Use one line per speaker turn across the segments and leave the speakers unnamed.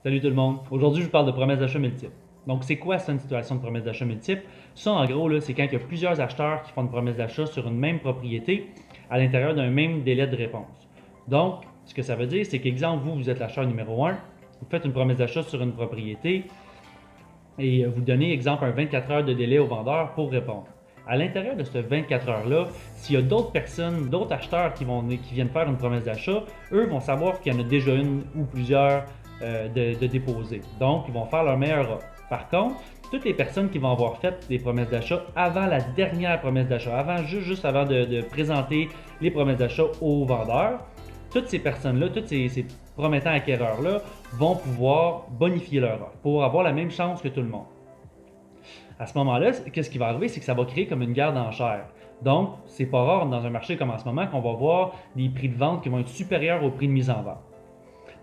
Salut tout le monde. Aujourd'hui, je vous parle de promesses d'achat multiples. Donc, c'est quoi ça, une situation de promesse d'achat multiple? Ça, en gros, là, c'est quand il y a plusieurs acheteurs qui font une promesse d'achat sur une même propriété à l'intérieur d'un même délai de réponse. Donc, ce que ça veut dire, c'est qu'exemple, vous êtes l'acheteur numéro 1, vous faites une promesse d'achat sur une propriété et vous donnez, exemple, un 24 heures de délai au vendeur pour répondre. À l'intérieur de ce 24 heures-là, s'il y a d'autres personnes, d'autres acheteurs qui viennent faire une promesse d'achat, eux vont savoir qu'il y en a déjà une ou plusieurs de déposer. Donc, ils vont faire leur meilleure offre. Par contre, toutes les personnes qui vont avoir fait des promesses d'achat avant la dernière promesse d'achat, juste avant de présenter les promesses d'achat aux vendeurs, toutes ces personnes-là, tous ces promettants acquéreurs-là vont pouvoir bonifier leur offre pour avoir la même chance que tout le monde. À ce moment-là, qu'est-ce qui va arriver, c'est que ça va créer comme une guerre d'enchères. Donc, c'est pas rare dans un marché comme en ce moment qu'on va voir des prix de vente qui vont être supérieurs au prix de mise en vente.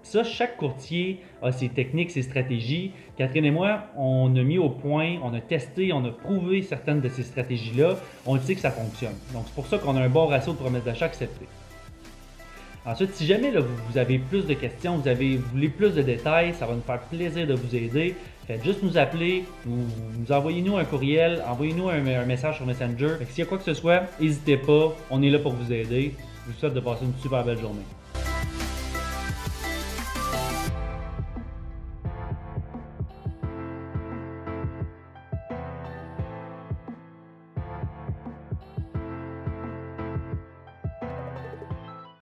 Ça, chaque courtier a ses techniques, ses stratégies. Catherine et moi, on a mis au point, on a testé, on a prouvé certaines de ces stratégies-là. On sait que ça fonctionne. Donc, c'est pour ça qu'on a un bon ratio de promesses d'achat acceptées. Ensuite, si jamais là, vous avez plus de questions, vous voulez plus de détails, ça va nous faire plaisir de vous aider. Faites juste nous appeler, nous envoyez-nous un courriel, envoyez-nous un message sur Messenger. S'il y a quoi que ce soit, n'hésitez pas, on est là pour vous aider. Je vous souhaite de passer une super belle journée.